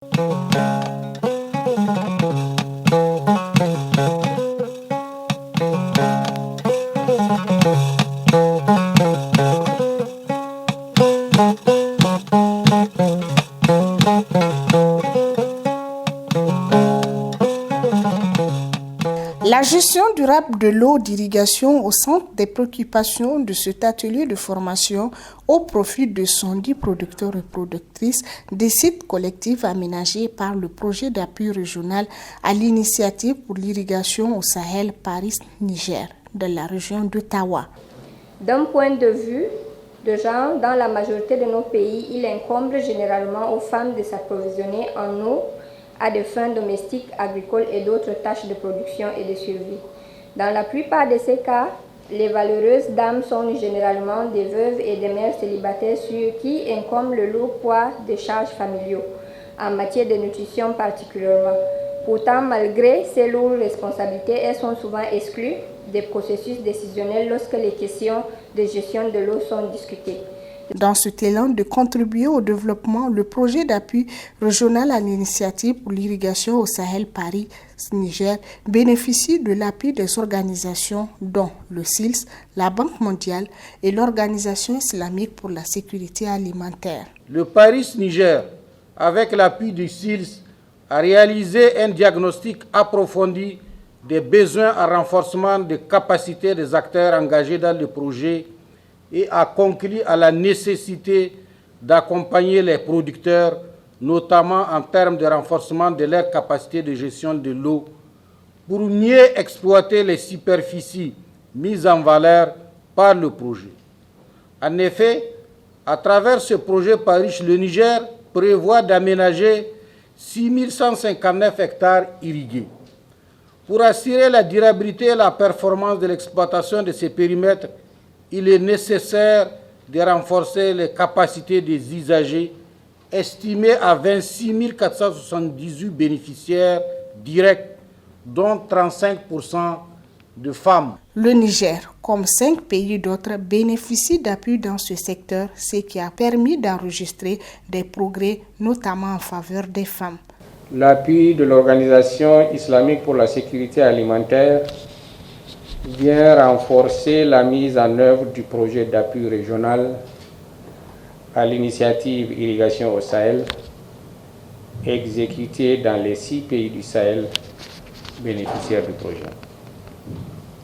La gestion durable de l'eau d'irrigation au centre des préoccupations de cet atelier de formation au profit de 110 producteurs et productrices des sites collectifs aménagés par le projet d'appui régional à l'initiative pour l'irrigation au Sahel Paris-Niger de la région d'Ottawa. D'un point de vue de genre, dans la majorité de nos pays, il incombe généralement aux femmes de s'approvisionner en eau à des fins domestiques, agricoles et d'autres tâches de production et de survie. Dans la plupart de ces cas, les valeureuses dames sont généralement des veuves et des mères célibataires sur qui incombe le lourd poids des charges familiaux, en matière de nutrition particulièrement. Pourtant, malgré ces lourdes responsabilités, elles sont souvent exclues des processus décisionnels lorsque les questions de gestion de l'eau sont discutées. Dans cet élan de contribuer au développement, le projet d'appui régional à l'initiative pour l'irrigation au Sahel Paris-Niger bénéficie de l'appui des organisations dont le SILS, la Banque mondiale et l'Organisation islamique pour la sécurité alimentaire. Le Paris-Niger, avec l'appui du SILS, a réalisé un diagnostic approfondi des besoins en renforcement des capacités des acteurs engagés dans le projet et a conclu à la nécessité d'accompagner les producteurs, notamment en termes de renforcement de leur capacité de gestion de l'eau, pour mieux exploiter les superficies mises en valeur par le projet. En effet, à travers ce projet Paris, le Niger prévoit d'aménager 6159 hectares irrigués. Pour assurer la durabilité et la performance de l'exploitation de ces périmètres, il est nécessaire de renforcer les capacités des usagers, estimés à 26 478 bénéficiaires directs, dont 35% de femmes. Le Niger, comme 5 pays d'autres, bénéficie d'appui dans ce secteur, ce qui a permis d'enregistrer des progrès, notamment en faveur des femmes. L'appui de l'Organisation islamique pour la sécurité alimentaire vient renforcer la mise en œuvre du projet d'appui régional à l'initiative Irrigation au Sahel, exécuté dans les 6 pays du Sahel bénéficiaires du projet.